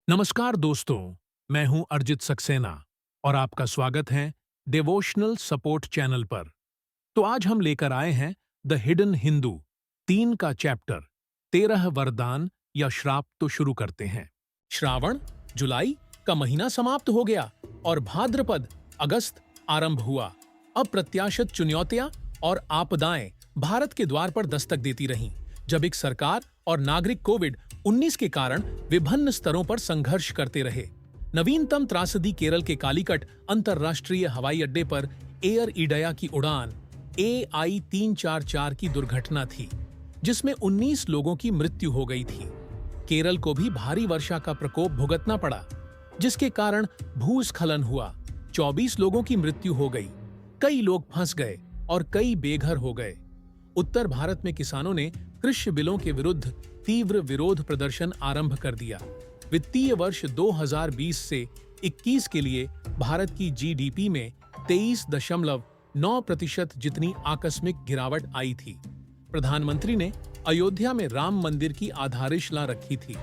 नमस्कार दोस्तों, मैं हूं अरिजित सक्सेना और आपका स्वागत है डिवोशनल सपोर्ट चैनल पर। तो आज हम लेकर आए हैं द हिडन हिंदू 3 का चैप्टर 13 वरदान या श्राप। तो शुरू करते हैं। श्रावण जुलाई का महीना समाप्त हो गया और भाद्रपद अगस्त आरंभ हुआ। अप्रत्याशित चुनौतियां और आपदाएं भारत के द्वार पर दस्तक देती रहीं, जब एक सरकार और नागरिक कोविड-19 के कारण विभिन्न स्तरों पर संघर्ष करते रहे। नवीनतम त्रासदी केरल के कालीकट अंतर्राष्ट्रीय हवाई अड्डे पर एयर इंडिया की उड़ान AI 344 की दुर्घटना थी, जिसमें 19 लोगों की मृत्यु हो गई थी। केरल को भी भारी वर्षा का प्रकोप भुगतना पड़ा, जिसके कारण भूस्खलन हुआ। 24 लोगों की मृत्यु हो गई, कई लोग फंस गए और कई बेघर हो गए। उत्तर भारत में किसानों ने कृषि बिलों के विरुद्ध तीव्र विरोध प्रदर्शन आरंभ कर दिया। वित्तीय वर्ष 2020 से 21 के लिए भारत की GDP में 23.9% जितनी आकस्मिक गिरावट आई थी। प्रधानमंत्री ने अयोध्या में राम मंदिर की आधारशिला रखी थी,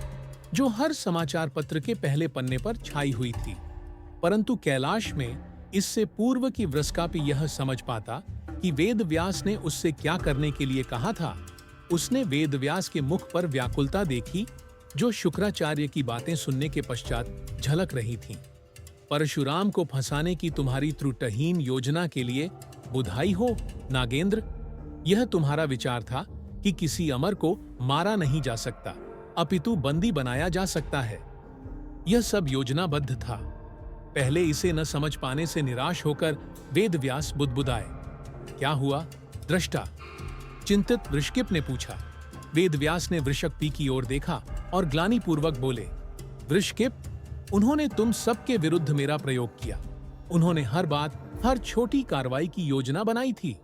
जो हर समाचार पत्र के पहले पन्ने पर छाई हुई थी। परंतु कैलाश में इससे पूर्व की वृषकापि यह समझ पाता कि वेद व्यास ने उससे क्या करने के लिए कहा था। उसने वेद व्यास के मुख पर व्याकुलता देखी, जो शुक्राचार्य की बातें सुनने के पश्चात झलक रही थीं। परशुराम को फंसाने की तुम्हारी त्रुटिहीन योजना के लिए बधाई हो नागेंद्र। यह तुम्हारा विचार था कि किसी अमर को मारा नहीं जा सकता, अपितु बंदी बनाया जा सकता है। यह सब योजनाबद्ध था। पहले इसे न समझ पाने से निराश होकर वेद व्यास बुदबुदाए। क्या हुआ दृष्टा? चिंतित वृषकिप ने पूछा। वेदव्यास ने वृषकपि की ओर देखा और ग्लानिपूर्वक बोले, वृषकिप, उन्होंने तुम सबके विरुद्ध मेरा प्रयोग किया। उन्होंने हर बात, हर छोटी कार्रवाई की योजना बनाई थी।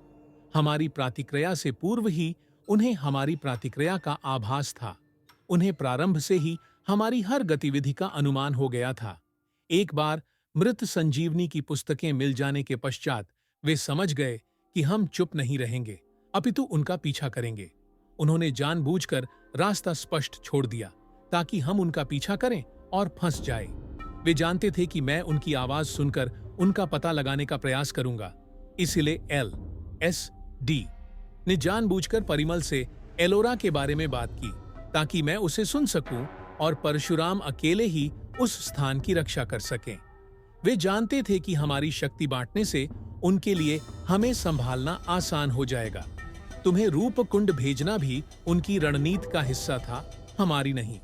हमारी प्रतिक्रिया से पूर्व ही उन्हें हमारी प्रतिक्रिया का आभास था। उन्हें प्रारंभ से ही हमारी हर गतिविधि का अनुमान हो गया था। एक बार मृत संजीवनी की पुस्तकें मिल जाने के पश्चात वे समझ गए कि हम चुप नहीं रहेंगे, अपितु उनका पीछा करेंगे। उन्होंने जानबूझकर रास्ता स्पष्ट छोड़ दिया ताकि हम उनका पीछा करें और फंस जाए। वे जानते थे कि मैं उनकी आवाज सुनकर उनका पता लगाने का प्रयास करूंगा। इसलिए LSD ने जानबूझकर परिमल से एलोरा के बारे में बात की, ताकि मैं उसे सुन सकूं और परशुराम अकेले ही उस स्थान की रक्षा कर सकें। वे जानते थे कि हमारी शक्ति बांटने से उनके लिए हमें संभालना आसान हो जाएगा। तुम्हें रूपकुंड भेजना भी उनकी रणनीति का हिस्सा था, हमारी नहीं,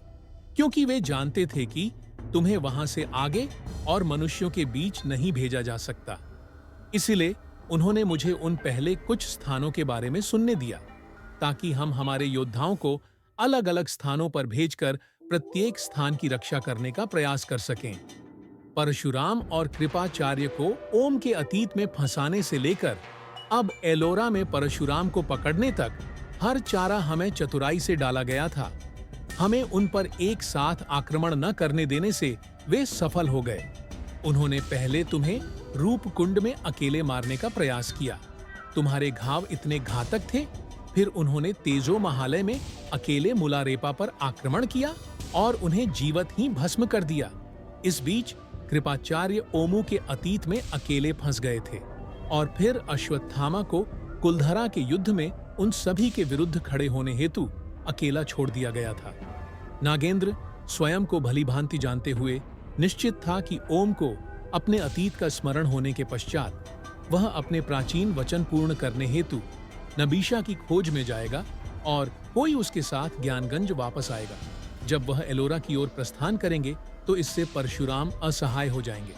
क्योंकि वे जानते थे कि तुम्हें वहां से आगे और मनुष्यों के बीच नहीं भेजा जा सकता। इसलिए उन्होंने मुझे उन पहले कुछ स्थानों के बारे में सुनने दिया, ताकि हम हमारे योद्धाओं को अलग-अलग स्थानों पर भेजकर प्रत्येक स्थान की रक्षा करने का प्रयास कर सकें। परशुराम और कृपाचार्य को ओम के अतीत में फंसाने से लेकर अब एलोरा में परशुराम को पकड़ने तक हर चारा हमें चतुराई से डाला गया था। हमें उन पर एक साथ आक्रमण न करने देने से वे सफल हो गए। उन्होंने पहले तुम्हें रूपकुंड में अकेले मारने का प्रयास किया। तुम्हारे घाव इतने घातक थे। फिर उन्होंने तेजो महालय में अकेले मुलारेपा पर आक्रमण किया और उन्हें जीवित ही भस्म कर दिया। इस बीच कृपाचार्य ओमू के अतीत में अकेले फंस गए थे और फिर अश्वत्थामा को कुलधरा के युद्ध में उन सभी के विरुद्ध खड़े होने हेतु अकेला छोड़ दिया गया था। नागेंद्र स्वयं को भलीभांति जानते हुए निश्चित था कि ओम को अपने अतीत का स्मरण होने के पश्चात वह अपने प्राचीन वचन पूर्ण करने हेतु नबीशा की खोज में जाएगा और कोई उसके साथ ज्ञानगंज वापस आएगा। जब वह एलोरा की ओर प्रस्थान करेंगे तो इससे परशुराम असहाय हो जाएंगे।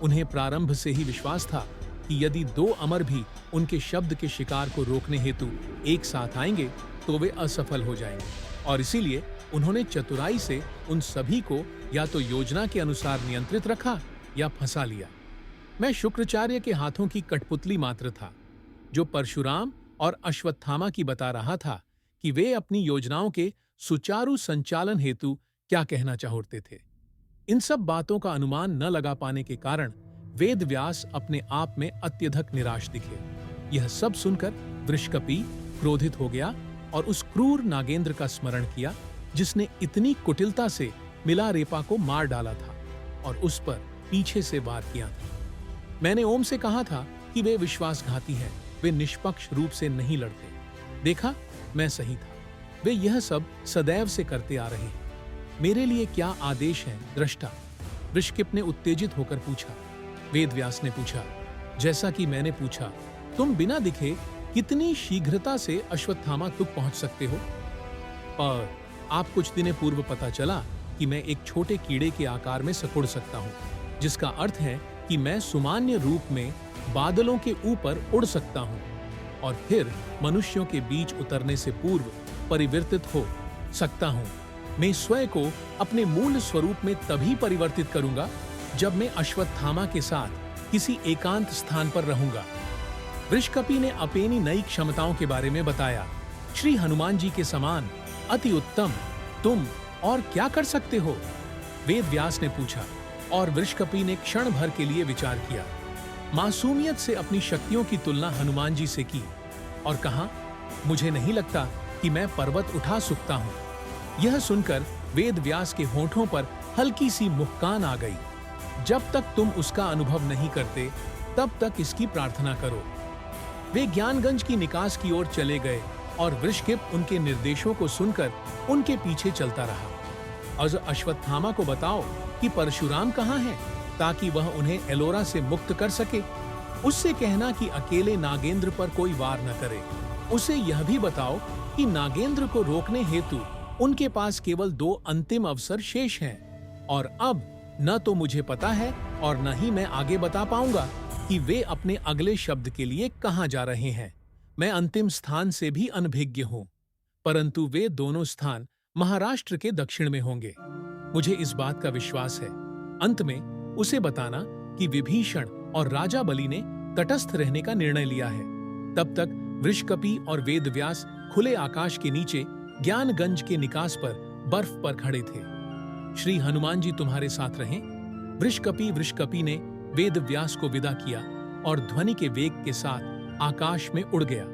उन्हें प्रारंभ से ही विश्वास था कि यदि 2 अमर भी उनके शब्द के शिकार को रोकने हेतु एक साथ आएंगे तो वे असफल हो जाएंगे, और इसीलिए उन्होंने चतुराई से उन सभी को या तो योजना के अनुसार नियंत्रित रखा या फंसा लिया। मैं शुक्राचार्य के हाथों की कठपुतली मात्र था, जो परशुराम और अश्वत्थामा की बता रहा था कि वे अपनी योजनाओं के सुचारू संचालन हेतु क्या कहना चाहते थे। इन सब बातों का अनुमान न लगा पाने के कारण वेद व्यास अपने आप में अत्यधिक निराश दिखे। यह सब सुनकर वृषकपि क्रोधित हो गया और उस क्रूर नागेंद्र का स्मरण किया, जिसने इतनी कुटिलता से मिला रेपा को मार डाला था और उस पर पीछे से वार किया था। मैंने ओम से कहा था कि वे विश्वासघाती हैं, वे निष्पक्ष रूप से नहीं लड़ते। देखा, मैं सही था। वे यह सब सदैव से करते आ रहे हैं। मेरे लिए क्या आदेश है, दृष्टा? वृषकिप ने उत्तेजित होकर पूछा। वेदव्यास ने पूछा, जैसा कि मैंने पूछा, तुम बिना दिखे कितनी शीघ्रता से अश्वत्थामा तक पहुंच सकते हो? पर आप कुछ दिनों पूर्व पता चला कि मैं एक छोटे कीड़े के आकार में सिकुड़ सकता हूं, जिसका अर्थ है कि मैं सामान्य रूप में बादलों के ऊपर उड़ सकता हूं और फिर मनुष्यों के बीच उतरने से पूर्व परिवर्तित हो सकता हूं। मैं स्वयं को अपने मूल स्वरूप में तभी परिवर्तित करूंगा जब मैं अश्वत्थामा के साथ किसी एकांत स्थान पर रहूंगा। वृषकपि ने अपनी नई क्षमताओं के बारे में बताया। श्री हनुमान जी के समान अति उत्तम तुम और क्या कर सकते हो? वेदव्यास ने पूछा और वृषकपि ने क्षण भर के लिए विचार किया। मासूमियत से अपनी शक्तियों की तुलना हनुमान जी से की और कहा, मुझे नहीं लगता कि मैं पर्वत उठा सकता हूं। यह सुनकर वेदव्यास के होठों पर हल्की सी मुस्कान आ गई। जब तक तुम उसका अनुभव नहीं करते, तब तक इसकी प्रार्थना करो। वे ज्ञानगंज की निकास की ओर चले गए और वृषकिप उनके निर्देशों को सुनकर उनके पीछे चलता रहा। और अश्वत्थामा को बताओ कि परशुराम कहाँ हैं, ताकि वह उन्हें एलोरा से मुक्त कर सके। उससे कहना कि अकेले नागेंद्र पर कोई वार न करे। उसे यह भी बताओ कि नागेंद्र को रोकने हेतु उनके पास केवल 2 अंतिम अवसर शेष हैं और अब न तो मुझे पता है और न ही मैं आगे बता पाऊंगा कि वे अपने अगले शब्द के लिए कहां जा रहे हैं। मैं अंतिम स्थान से भी अनभिज्ञ हूं, परंतु वे दोनों स्थान महाराष्ट्र के दक्षिण में होंगे। मुझे इस बात का विश्वास है। अंत में उसे बताना कि विभीषण और राजा बलि ने तटस्थ रहने का निर्णय लिया है। तब तक वृषकपि और वेदव्यास खुले आकाश के नीचे ज्ञानगंज के निकास पर बर्फ पर खड़े थे। श्री हनुमान जी तुम्हारे साथ रहें। वृषकपि ने वेदव्यास को विदा किया और ध्वनि के वेग के साथ आकाश में उड़ गया।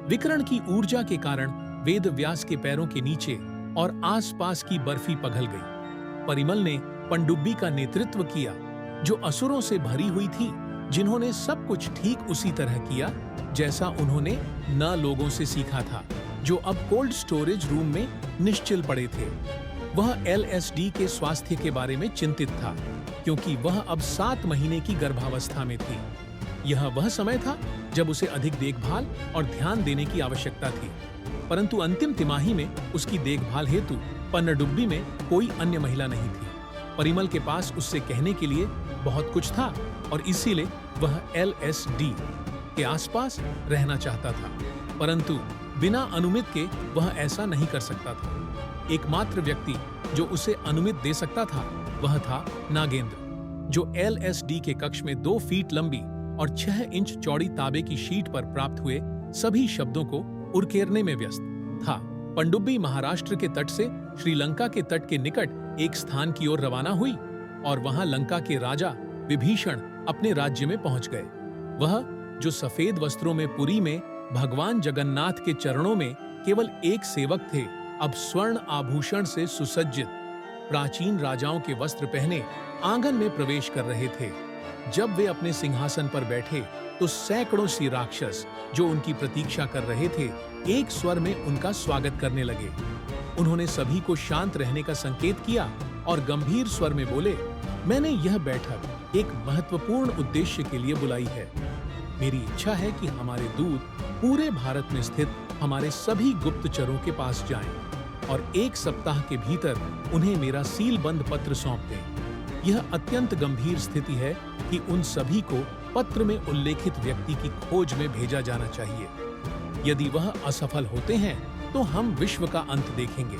विकिरण की ऊर्जा के कारण वेदव्यास के पैरों के नीचे और आसपास की बर्फी पिघल गई। परिमल ने पनडुब्बी का नेतृत्व किया, जो असुरों से भरी हुई थी, जिन्होंने सब कुछ ठीक उसी तरह किया जैसा उन्होंने न लोगों से सीखा था, जो अब कोल्ड स्टोरेज रूम में निश्चिल पड़े थे। वह एलएसडी के स्वास्थ्य के बारे में चिंतित था, क्योंकि वह अब 7 महीने की गर्भावस्था में थी। यह वह समय था जब उसे अधिक देखभाल और ध्यान देने की आवश्यकता थी, परंतु अंतिम तिमाही में उसकी देखभाल हेतु पनडुब्बी में कोई अन्य महिला नहीं थी। परिमल के पास उससे कहने के लिए बहुत कुछ था और इसीलिए वह एलएसडी के आसपास रहना चाहता था, परंतु बिना अनुमति के वह ऐसा नहीं कर सकता था। एकमात्र व्यक्ति जो उसे अनुमति दे सकता था वह था नागेंद्र, जो एलएसडी के कक्ष में 2 फीट लंबी और 6 इंच चौड़ी तांबे की शीट पर प्राप्त हुए सभी शब्दों को उकेरने में व्यस्त था। पनडुब्बी महाराष्ट्र के तट से श्रीलंका के तट के निकट एक स्थान की ओर रवाना हुई और वहां लंका के राजा विभीषण अपने राज्य में पहुंच गए। वह, जो सफेद वस्त्रों में पुरी में भगवान जगन्नाथ के चरणों में केवल एक सेवक थे, अब स्वर्ण आभूषण से सुसज्जित प्राचीन राजाओं के वस्त्र पहने आंगन में प्रवेश कर रहे थे। जब वे अपने सिंहासन पर बैठे तो सैकड़ों सी राक्षस जो उनकी प्रतीक्षा कर रहे थे, एक स्वर में उनका स्वागत करने लगे। उन्होंने सभी को शांत रहने का संकेत किया और गंभीर स्वर में बोले, मैंने यह बैठक एक महत्वपूर्ण उद्देश्य के लिए बुलाई है। मेरी इच्छा है कि हमारे दूत पूरे भारत में स्थित हमारे सभी गुप्तचरों के पास जाएं और 1 सप्ताह के भीतर उन्हें मेरा सीलबंद पत्र सौंप दें। यह अत्यंत गंभीर स्थिति है कि उन सभी को पत्र में उल्लेखित व्यक्ति की खोज में भेजा जाना चाहिए। यदि वह असफल होते हैं तो हम विश्व का अंत देखेंगे।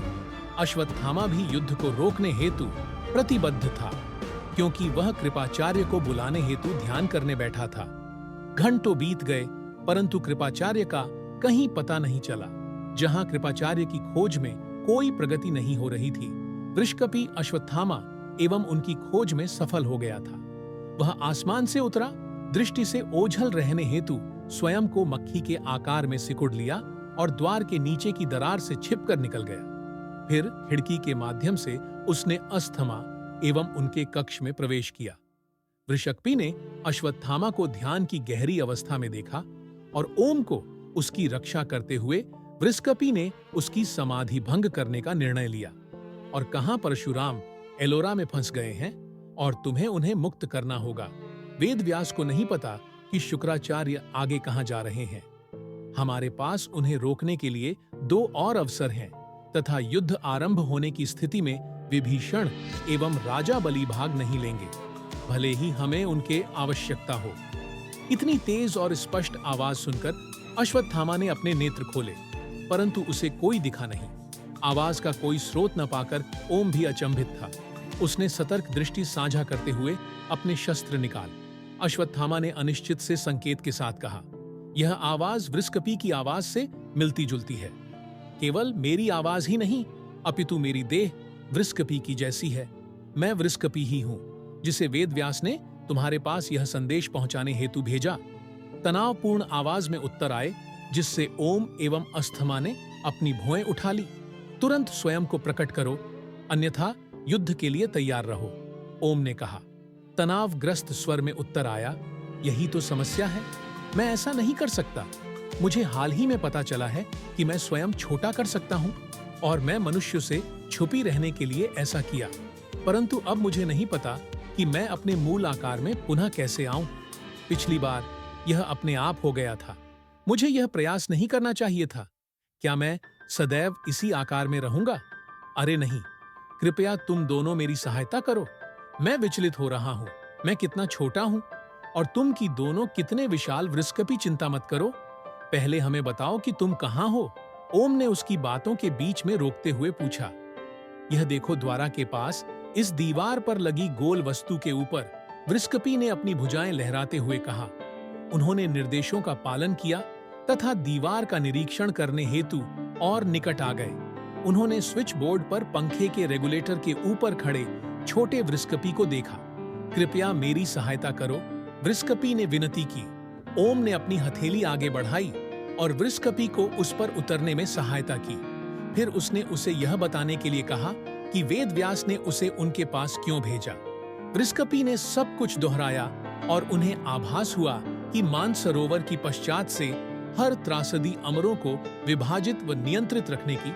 अश्वत्थामा भी युद्ध को रोकने हेतु प्रतिबद्ध था, क्योंकि वह कृपाचार्य को बुलाने हेतु ध्यान करने बैठा था। घंटों बीत गए, परंतु कृपाचार्य का कहीं पता नहीं चला। जहां कृपाचार्य की खोज में कोई प्रगति नहीं हो रही थी, वृषकपि अश्वत्थामा एवं उनकी खोज में सफल हो गया था। वह आसमान से उतरा, दृष्टि से ओझल रहने हेतु स्वयं को मक्खी के आकार में सिकुड़ लिया और द्वार के नीचे की दरार से छिपकर निकल गया। फिर खिड़की के माध्यम से उसने अस्थमा एवं उनके कक्ष में प्रवेश किया। वृषक्पी ने अश्वत्थामा को ध्यान की गहरी अवस्था में देखा और ओम को उसकी रक्षा करते हुए वृषकपी ने उसकी समाधि भंग करने का निर्णय लिया और कहा, परशुराम एलोरा में फंस गए हैं और तुम्हें उन्हें मुक्त करना होगा। वेदव्यास को नहीं पता कि शुक्राचार्य आगे कहां जा रहे हैं। हमारे पास उन्हें रोकने के लिए 2 और अवसर हैं तथा युद्ध आरंभ होने की स्थिति में विभीषण एवं राजा बलि भाग नहीं लेंगे, भले ही हमें उनके आवश्यकता हो। इतनी तेज और स्पष्ट आवाज सुनकर अश्वत्थामा ने अपने नेत्र खोले, परंतु उसे कोई दिखा नहीं। आवाज का कोई स्रोत न पाकर ओम भी अचंभित था। उसने सतर्क दृष्टि साझा करते हुए अपने शस्त्र निकाल। अश्वत्थामा ने अनिश्चित से संकेत के साथ कहा, यह आवाज वृषकपी की आवाज से मिलती जुलती है। केवल मेरी आवाज ही नहीं, अपितु मेरी देह वृषकपी की जैसी है। मैं वृषकपी ही हूं, जिसे वेदव्यास ने तुम्हारे पास यह संदेश पहुंचाने हेतु भेजा। तनावपूर्ण आवाज में उत्तर आए, जिससे ओम एवं अस्थमा ने अपनी भौएं उठा ली। तुरंत स्वयं को प्रकट करो, अन्यथा युद्ध के लिए तैयार रहो, ओम ने कहा। तनावग्रस्त स्वर में उत्तर आया, यही तो समस्या है, मैं ऐसा नहीं कर सकता। मुझे हाल ही में पता चला है कि मैं स्वयं छोटा कर सकता हूं और मैं मनुष्य से छुपी रहने के लिए ऐसा किया, परंतु अब मुझे नहीं पता कि मैं अपने मूल आकार में पुनः कैसे आऊं। पिछली बार यह अपने आप हो गया था, मुझे यह प्रयास नहीं करना चाहिए था। क्या मैं सदैव इसी आकार में रहूंगा? अरे नहीं, कृपया तुम दोनों मेरी सहायता करो। मैं विचलित हो रहा हूं, मैं कितना छोटा हूं और तुम की दोनों कितने विशाल। वृषकपी चिंता मत करो, पहले हमें बताओ कि तुम कहां हो। ओम ने उसकी बातों के बीच में रोकते हुए पूछा। यह देखो, द्वारा के पास इस दीवार पर लगी गोल वस्तु के ऊपर, वृषकपी ने अपनी भुजाएं लहराते हुए कहा। उन्होंने निर्देशों का पालन किया तथा दीवार का निरीक्षण करने हेतु और निकट आ गए। उन्होंने स्विच बोर्ड पर पंखे के रेगुलेटर के ऊपर खड़े छोटे वृषकपी को देखा। कृपया मेरी सहायता करो, वृषकपी ने विनती की। ओम ने अपनी हथेली आगे बढ़ाई और वृषकपी को उस पर उतरने में सहायता की। फिर उसने उसे यह बताने के लिए कहा कि वेदव्यास ने उसे उनके पास क्यों भेजा। वृषकपी ने सब कुछ दोहराया और उन्हें आभास हुआ कि मानसरोवर की पश्चात से हर त्रासदी अमरों को विभाजित व नियंत्रित रखने की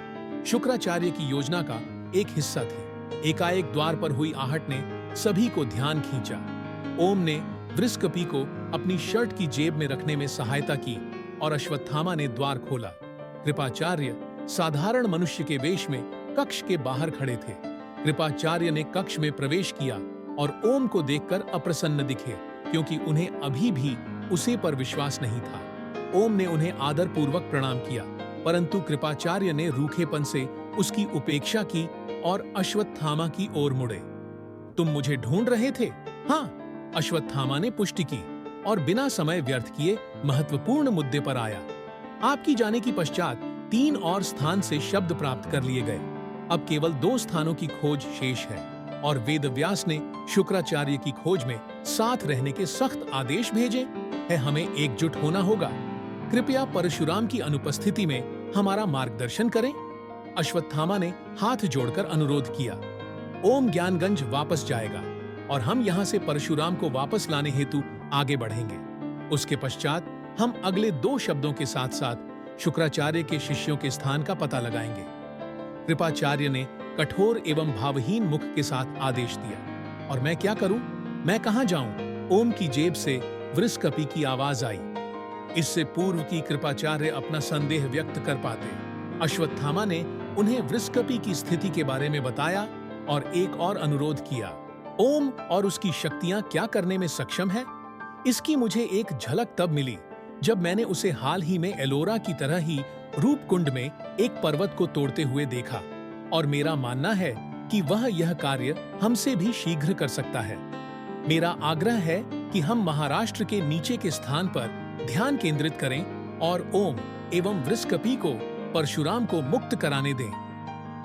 शुक्राचार्य की योजना का एक हिस्सा थी। एकाएक द्वार पर हुई आहट ने सभी को ध्यान खींचा। ओम ने वृषकपी को अपनी शर्ट की जेब में रखने में सहायता की और अश्वत्थामा ने द्वार खोला। कृपाचार्य साधारण मनुष्य के वेश में कक्ष के बाहर खड़े थे। कृपाचार्य ने कक्ष में प्रवेश किया और ओम को देखकर अप्रसन्न दिखे, क्योंकि उन्हें अभी भी उसे पर विश्वास नहीं था। ओम ने उन्हें आदरपूर्वक प्रणाम किया, परंतु कृपाचार्य ने रूखेपन से उसकी उपेक्षा की और अश्वत्थामा की ओर मुड़े। तुम मुझे ढूंढ रहे थे? हाँ, अश्वत्थामा ने पुष्टि की और बिना समय व्यर्थ किए महत्वपूर्ण मुद्दे पर आया। आपकी जाने की पश्चात 3 और स्थान से शब्द प्राप्त कर लिए गए। अब केवल 2 स्थानों की खोज शेष है और वेदव्यास ने शुक्राचार्य की खोज में साथ रहने के सख्त आदेश भेजे हैं। हमें एकजुट होना होगा। कृपया परशुराम की अनुपस्थिति में हमारा मार्गदर्शन करें। अश्वत्थामा ने हाथ जोड़कर अनुरोध किया। ओम ज्ञानगंज वापस जाएगा और हम यहाँ से परशुराम को वापस लाने हेतु आगे बढ़ेंगे। उसके पश्चात हम अगले 2 शब्दों के साथ साथ शुक्राचार्य के शिष्यों के स्थान का पता लगाएंगे। कृपाचार्य ने कठोर एवं भावहीन मुख के साथ आदेश दिया। और मैं क्या करूं? मैं कहां जाऊं? ओम की जेब से वृषकपी की आवाज आई। इससे पूर्व की कृपाचार्य अपना संदेह व्यक्त कर पाते। अश्वत्थामा ने उन्हें वृषकपी की स्थिति के बारे में बताया और एक और अनुरोध किया। ओम और उसकी शक्तियां क्या करने में सक्षम है, इसकी मुझे एक झलक तब मिली जब मैंने उसे हाल ही में एलोरा की तरह ही रूपकुंड में एक पर्वत को तोड़ते हुए देखा, और मेरा मानना है कि वह यह कार्य हमसे भी शीघ्र कर सकता है। मेरा आग्रह है कि हम महाराष्ट्र के नीचे के स्थान पर ध्यान केंद्रित करें और ओम एवं वृषकपी को परशुराम को मुक्त कराने दें।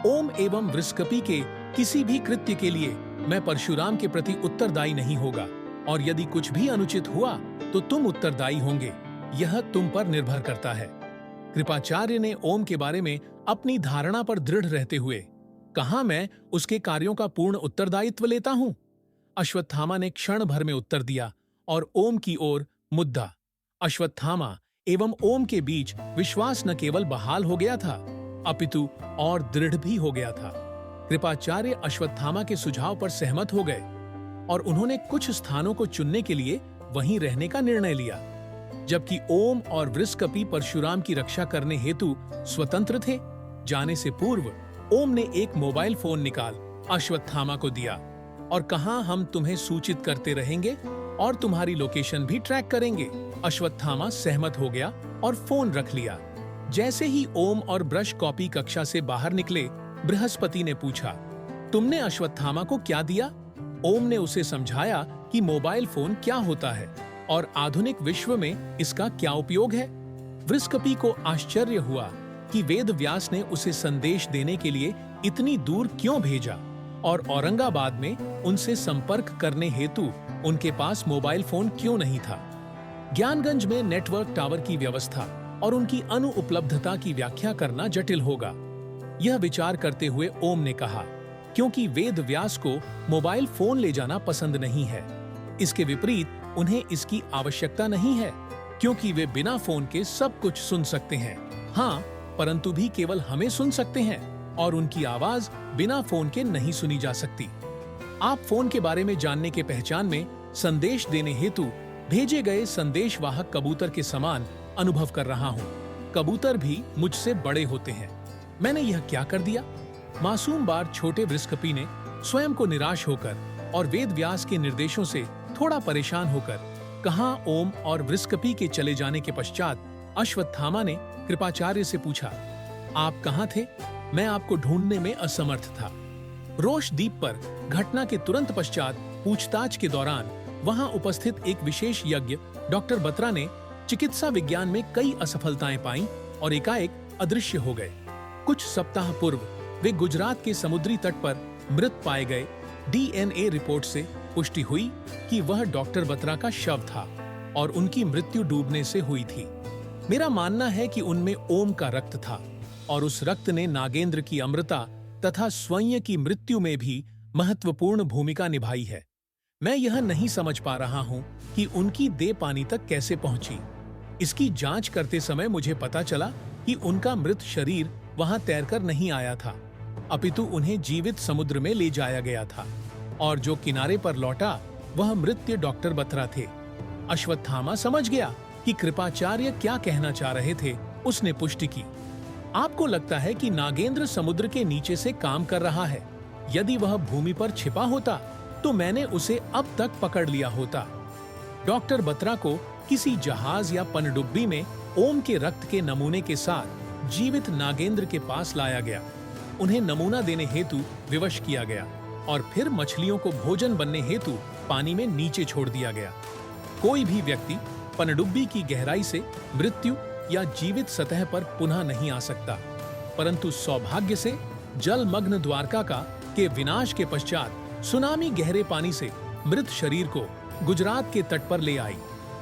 ओम एवं वृषकपी के किसी भी कृत्य के लिए मैं परशुराम के प्रति उत्तरदायी नहीं होगा, और यदि कुछ भी अनुचित हुआ तो तुम उत्तरदायी होंगे। यह तुम पर निर्भर करता है। कृपाचार्य ने ओम के बारे में अपनी धारणा पर दृढ़ रहते हुए कहां मैं उसके कार्यों का पूर्ण उत्तरदायित्व लेता हूं? अश्वत्थामा ने क्षण भर में उत्तर दिया और ओम की ओर मुद्दा। अश्वत्थामा एवं ओम के बीच विश्वास न केवल बहाल हो गया था, अपितु और दृढ़ भी हो गया था। कृपाचार्य अश्वत्थामा के सुझाव पर सहमत हो गए और उन्होंने कुछ स्थानों को चुनने के लिए वहीं रहने का निर्णय लिया। जबकि ओम और वृषकपि परशुराम की रक्षा करने हेतु स्वतंत्र थे, जाने से पूर्व ओम ने एक मोबाइल फोन निकाल अश्वत्थामा को दिया और कहा, हम तुम्हें सूचित करते रहेंगे और तुम्हारी लोकेशन भी ट्रैक करेंगे। अश्वत्थामा सहमत हो गया और फोन रख लिया। जैसे ही ओम और ब्रश कॉपी कक्षा से बाहर निकले, बृहस्पति ने पूछा, तुमने अश्वत्थामा को क्या दिया? ओम ने उसे समझाया कि मोबाइल फोन क्या होता है और आधुनिक विश्व में इसका क्या उपयोग है। वृषकपि को आश्चर्य हुआ कि वेद व्यास ने उसे संदेश देने के लिए इतनी दूर क्यों भेजा और औरंगाबाद में उनसे संपर्क करने हेतु उनके पास मोबाइल फोन क्यों नहीं था। ज्ञानगंज में नेटवर्क टावर की व्यवस्था और उनकी अनुपलब्धता की व्याख्या करना जटिल होगा। यह विचार करते हुए ओम ने कहा, क्योंकि वेद व्यास को मोबाइल फोन ले जाना पसंद नहीं है। इसके विपरीत उन्हें इसकी आवश्यकता नहीं है, क्योंकि वे बिना फोन के सब कुछ सुन सकते हैं। हाँ, परंतु भी केवल हमें सुन सकते हैं और उनकी आवाज बिना फोन के नहीं सुनी जा सकती। आप फोन के बारे में जानने के पहचान में संदेश देने हेतु भेजे गए संदेशवाहक कबूतर के समान अनुभव कर रहा हूँ। कबूतर भी मुझसे बड़े होते हैं। मैंने यह क्या कर दिया? मासूम बार छोटे वृषकपि ने स्वयं को निराश होकर और वेद व्यास के निर्देशों से थोड़ा परेशान होकर कहा। ओम और वृषकपि के चले जाने के पश्चात अश्वत्थामा ने कृपाचार्य से पूछा, आप कहाँ थे? मैं आपको ढूंढने में असमर्थ था। रोशदीप पर घटना के तुरंत पश्चात पूछताछ के दौरान वहां उपस्थित एक विशेष यज्ञ डॉक्टर बत्रा ने चिकित्सा विज्ञान में कई असफलताएं पाईं और एकाएक अदृश्य हो गए। कुछ सप्ताह पूर्व वे गुजरात के समुद्री तट पर मृत पाए गए। डीएनए रिपोर्ट से पुष्टि हुई कि वह डॉक्टर बत्रा का शव था और उनकी मृत्यु डूबने से हुई थी। मेरा मानना है कि उनमें ओम का रक्त था और उस रक्त ने नागेंद्र की अमृता तथा स्वयं की मृत्यु में भी महत्वपूर्ण भूमिका निभाई है। मैं यह नहीं समझ पा रहा हूं कि उनकी देह पानी तक कैसे पहुंची। इसकी जांच करते समय मुझे पता चला कि उनका मृत शरीर वहां तैरकर नहीं आया था, अपितु उन्हें जीवित समुद्र में ले जाया गया था और जो किनारे पर लौटा वह मृत डॉक्टर बत्रा थे। अश्वत्थामा समझ गया कि कृपाचार्य क्या कहना चाह रहे थे। उसने पुष्टि की, आपको लगता है कि नागेंद्र समुद्र के नीचे से काम कर रहा है? यदि वह भूमि पर छिपा होता तो मैंने उसे अब तक पकड़ लिया होता। डॉक्टर बत्रा को किसी जहाज या पनडुब्बी में ओम के रक्त के नमूने के साथ जीवित नागेंद्र के पास लाया गया। उन्हें नमूना देने हेतु विवश किया गया और फिर मछलियों को भोजन बनने हेतु पानी में नीचे छोड़ दिया गया। कोई भी व्यक्ति पनडुब्बी की गहराई से मृत्यु या जीवित सतह पर पुनः नहीं आ सकता, परंतु सौभाग्य से जलमग्न द्वारका के विनाश के पश्चात सुनामी गहरे पानी से मृत शरीर को गुजरात के तट पर ले आई।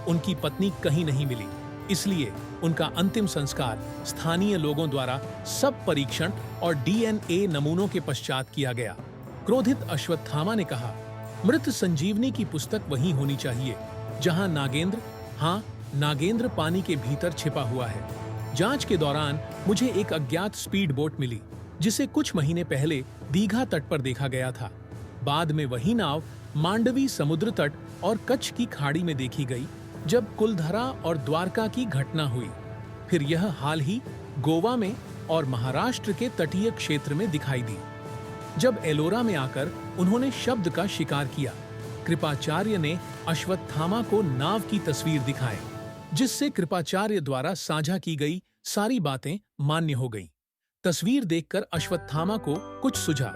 उनकी पत्नी कहीं नहीं मिली, इसलिए उनका अंतिम संस्कार स्थानीय लोगों द्वारा सब परीक्षण और डीएनए नमूनों के पश्चात किया गया। क्रोधित अश्वत्थामा ने कहा, मृत संजीवनी की पुस्तक वहीं होनी चाहिए जहां नागेंद्र, हाँ, नागेंद्र पानी के भीतर छिपा हुआ है। जांच के दौरान मुझे एक अज्ञात स्पीड बोट मिली जिसे कुछ महीने पहले दीघा तट पर देखा गया था। बाद में वही नाव मांडवी समुद्र तट और कच्छ की खाड़ी में देखी गई जब कुलधरा और द्वारका की घटना हुई। फिर यह हाल ही गोवा में और महाराष्ट्र के तटीय क्षेत्र में दिखाई दी। जब एलोरा में आकर उन्होंने शब्द का शिकार किया, कृपाचार्य ने अश्वत्थामा को नाव की तस्वीर दिखाई, जिससे कृपाचार्य द्वारा साझा की गई सारी बातें मान्य हो गईं। तस्वीर देखकर अश्वत्थामा को कुछ सूझा।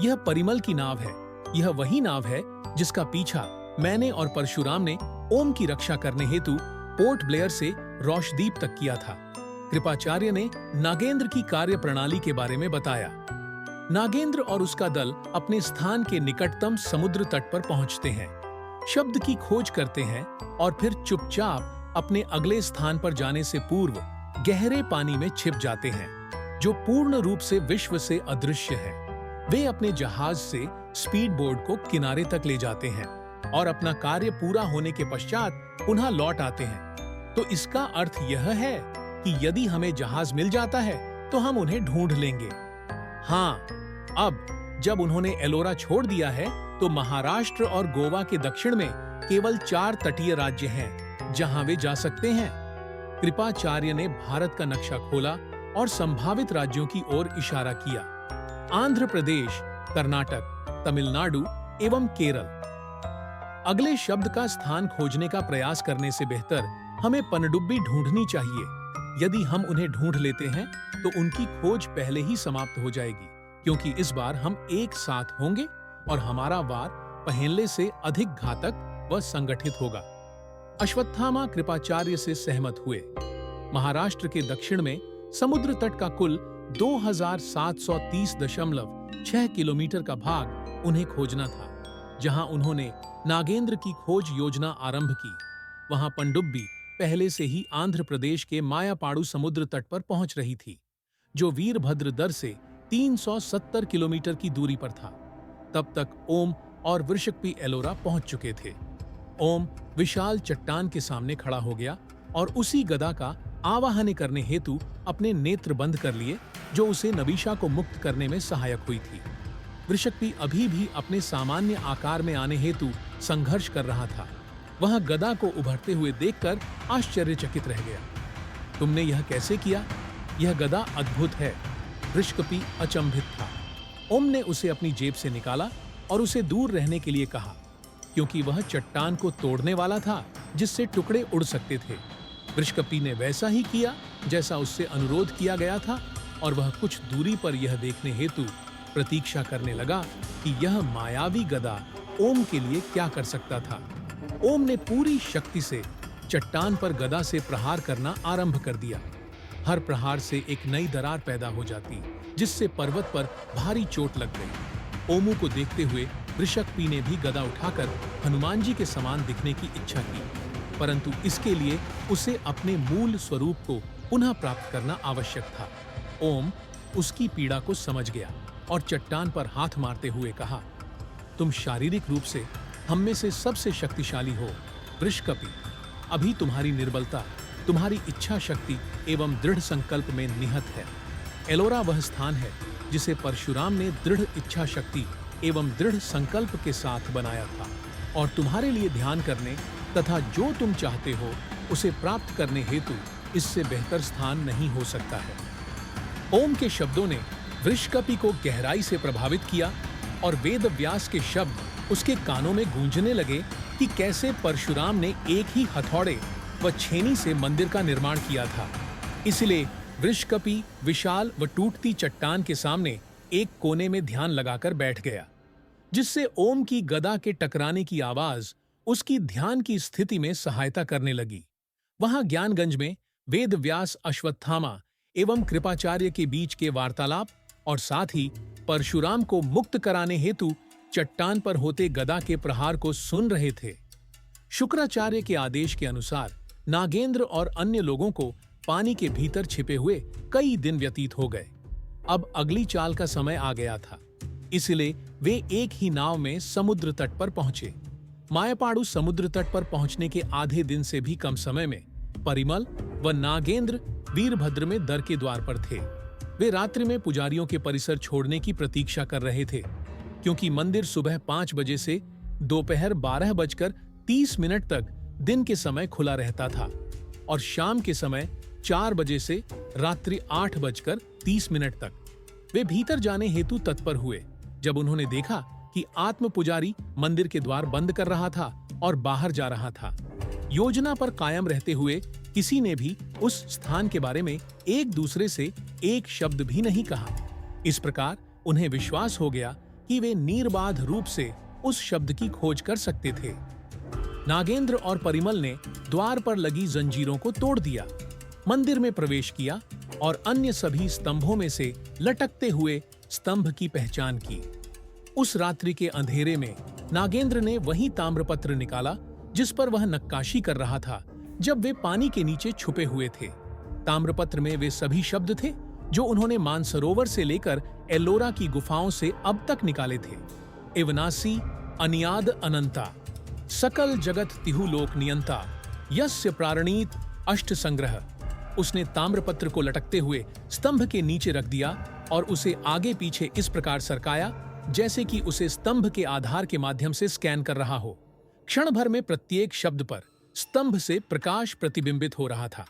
यह परिमल की नाव है। यह वही नाव है जिसका पीछा मैंने और परशुराम ने ओम की रक्षा करने हेतु पोर्ट ब्लेयर से रोशदीप तक किया था। कृपाचार्य ने नागेंद्र की कार्य प्रणाली के बारे में बताया। नागेंद्र और उसका दल अपने स्थान के निकटतम समुद्र तट पर पहुंचते हैं, शब्द की खोज करते हैं और फिर चुपचाप अपने अगले स्थान पर जाने से पूर्व गहरे पानी में छिप जाते हैं, जो पूर्ण रूप से विश्व से अदृश्य है। वे अपने जहाज से स्पीड बोट को किनारे तक ले जाते हैं और अपना कार्य पूरा होने के पश्चात पुनः लौट आते हैं। तो इसका अर्थ यह है कि यदि हमें जहाज मिल जाता है तो हम उन्हें ढूंढ लेंगे। हाँ, अब जब उन्होंने एलोरा छोड़ दिया है तो महाराष्ट्र और गोवा के दक्षिण में केवल 4 तटीय राज्य हैं जहां वे जा सकते हैं। कृपाचार्य ने भारत का नक्शा खोला और संभावित राज्यों की ओर इशारा किया: आंध्र प्रदेश, कर्नाटक, तमिलनाडु एवं केरल। अगले शब्द का स्थान खोजने का प्रयास करने से बेहतर हमें पनडुब्बी ढूंढनी चाहिए। यदि हम उन्हें ढूंढ लेते हैं तो उनकी खोज पहले ही समाप्त हो जाएगी, क्योंकि इस बार हम एक साथ होंगे और हमारा वार पहले से अधिक घातक व संगठित होगा। अश्वत्थामा कृपाचार्य से सहमत हुए। महाराष्ट्र के दक्षिण में समुद्र तट का कुल 2730.6 किलोमीटर का भाग उन्हें खोजना था। जहां उन्होंने नागेंद्र की खोज योजना आरंभ की, वहां पनडुब्बी पहले से ही आंध्र प्रदेश के मायापाड़ू समुद्र तट पर पहुंच रही थी, जो वीरभद्र दर से 370 किलोमीटर की दूरी पर था। तब तक ओम और वृषक्पी एलोरा पहुंच चुके थे। ओम विशाल चट्टान के सामने खड़ा हो गया और उसी गदा का आवाहन करने हेतु अपने नेत्र बंद कर लिए, जो उसे नबीशा को मुक्त करने में सहायक हुई थी। वृषक्पी अभी भी अपने सामान्य आकार में आने हेतु संघर्ष कर रहा था। वह गदा को उभरते हुए देखकर आश्चर्यचकित रह गया। तुमने यह कैसे किया? यह गदा अद्भुत है। वृषक्पी अचंभित था। ओम ने उसे अपनी जेब से निकाला और उसे दूर रहने के लिए कहा, क्योंकि वह चट्टान को तोड़ने वाला था जिससे टुकड़े उड़ सकते थे। वृषक्पी ने वैसा ही किया जैसा उससे अनुरोध किया गया था, और वह कुछ दूरी पर यह देखने हेतु प्रतीक्षा करने लगा कि यह मायावी गदा ओम के लिए क्या कर सकता था। ओम ने पूरी शक्ति से चट्टान पर गदा से प्रहार करना आरंभ कर दिया। हर प्रहार से एक नई दरार पैदा हो जाती, जिससे पर्वत पर भारी चोट लग गई। ओमू को देखते हुए वृषक्पी ने भी गदा उठाकर हनुमान जी के समान दिखने की इच्छा की, परंतु इसके लिए उसे अपने मूल स्वरूप को पुनः प्राप्त करना आवश्यक था। ओम उसकी पीड़ा को समझ गया और चट्टान पर हाथ मारते हुए कहा, तुम शारीरिक रूप से हम में से सबसे शक्तिशाली हो वृषक्पी। अभी तुम्हारी निर्बलता तुम्हारी इच्छा शक्ति एवं दृढ़ संकल्प में निहित है। एलोरा वह स्थान है जिसे परशुराम ने दृढ़ इच्छा शक्ति एवं दृढ़ संकल्प के साथ बनाया था, और तुम्हारे लिए ध्यान करने तथा जो तुम चाहते हो उसे प्राप्त करने हेतु इससे बेहतर स्थान नहीं हो सकता है। ओम के शब्दों ने वृषक्पी को गहराई से प्रभावित किया और वेदव्यास के शब्द उसके कानों में गूंजने लगे कि कैसे परशुराम ने एक ही हथौड़े व छेनी से मंदिर का निर्माण किया था। इसलिए वृषक्पी विशाल व टूटती चट्टान के सामने एक कोने में ध्यान लगाकर बैठ गया, जिससे ओम की गदा के टकराने की आवाज उसकी ध्यान की स्थिति में सहायता करने लगी। वहां ज्ञानगंज में वेदव्यास अश्वत्थामा एवं कृपाचार्य के बीच के वार्तालाप और साथ ही परशुराम को मुक्त कराने हेतु चट्टान पर होते गदा के प्रहार को सुन रहे थे। शुक्राचार्य के आदेश के अनुसार नागेंद्र और अन्य लोगों को पानी के भीतर छिपे हुए कई दिन व्यतीत हो गए। अब अगली चाल का समय आ गया था, इसलिए वे एक ही नाव में समुद्र तट पर पहुंचे। मायापाड़ू समुद्र तट पर पहुंचने के आधे दिन से भी कम समय में परिमल व नागेंद्र वीरभद्र में दर के द्वार पर थे। वे रात्रि में पुजारियों के परिसर छोड़ने की प्रतीक्षा कर रहे थे, क्योंकि मंदिर सुबह 5 बजे से दोपहर 12:30 तक दिन के समय खुला रहता था और शाम के समय 4 बजे से रात्रि 8:30 तक। वे भीतर जाने हेतु तत्पर हुए जब उन्होंने देखा कि आत्म पुजारी मंदिर के द्वार बंद कर रहा था और बाहर जा रहा था। योजना पर कायम रहते हुए किसी ने भी उस स्थान के बारे में एक दूसरे से एक शब्द भी नहीं कहा। इस प्रकार उन्हें विश्वास हो गया कि वे निर्बाध रूप से उस शब्द की खोज कर सकते थे। नागेंद्र और परिमल ने द्वार पर लगी जंजीरों को तोड़ दिया, मंदिर में प्रवेश किया और अन्य सभी स्तंभों में से लटकते हुए स्तंभ की पहचान की। उस रात्रि के अंधेरे में नागेंद्र ने वही ताम्रपत्र निकाला जिस पर वह नक्काशी कर रहा था जब वे पानी के नीचे छुपे हुए थे। ताम्रपत्र में वे सभी शब्द थे जो उन्होंने मानसरोवर से लेकर एलोरा की गुफाओं से अब तक निकाले थे। एवनासी अनियाद अनंता सकल जगत तिहु लोक नियंता यस्य प्रारणीत अष्ट संग्रह। उसने ताम्रपत्र को लटकते हुए स्तंभ के नीचे रख दिया और उसे आगे पीछे इस प्रकार सरकाया जैसे कि उसे स्तंभ के आधार के माध्यम से स्कैन कर रहा हो। क्षण भर में प्रत्येक शब्द पर स्तंभ से प्रकाश प्रतिबिंबित हो रहा था।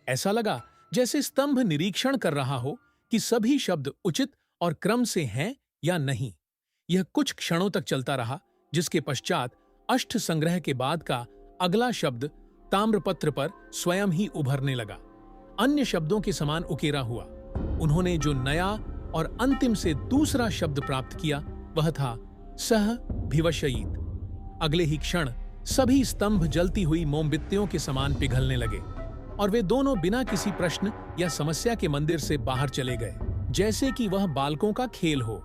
ऐसा लगा जैसे स्तंभ निरीक्षण कर रहा हो कि सभी शब्द उचित और क्रम से हैं या नहीं। यह कुछ क्षणों तक चलता रहा, जिसके पश्चात अष्ट संग्रह के बाद का अगला शब्द ताम्रपत्र पर स्वयं ही उभरने लगा, अन्य शब्दों के समान उकेरा हुआ। उन्होंने जो नया और अंतिम से दूसरा शब्द प्राप्त किया वह था सह भिवशयित। अगले ही क्षण सभी स्तंभ जलती हुई मोमबत्तियों के समान पिघलने लगे और वे दोनों बिना किसी प्रश्न या समस्या के मंदिर से बाहर चले गए, जैसे कि वह बालकों का खेल हो।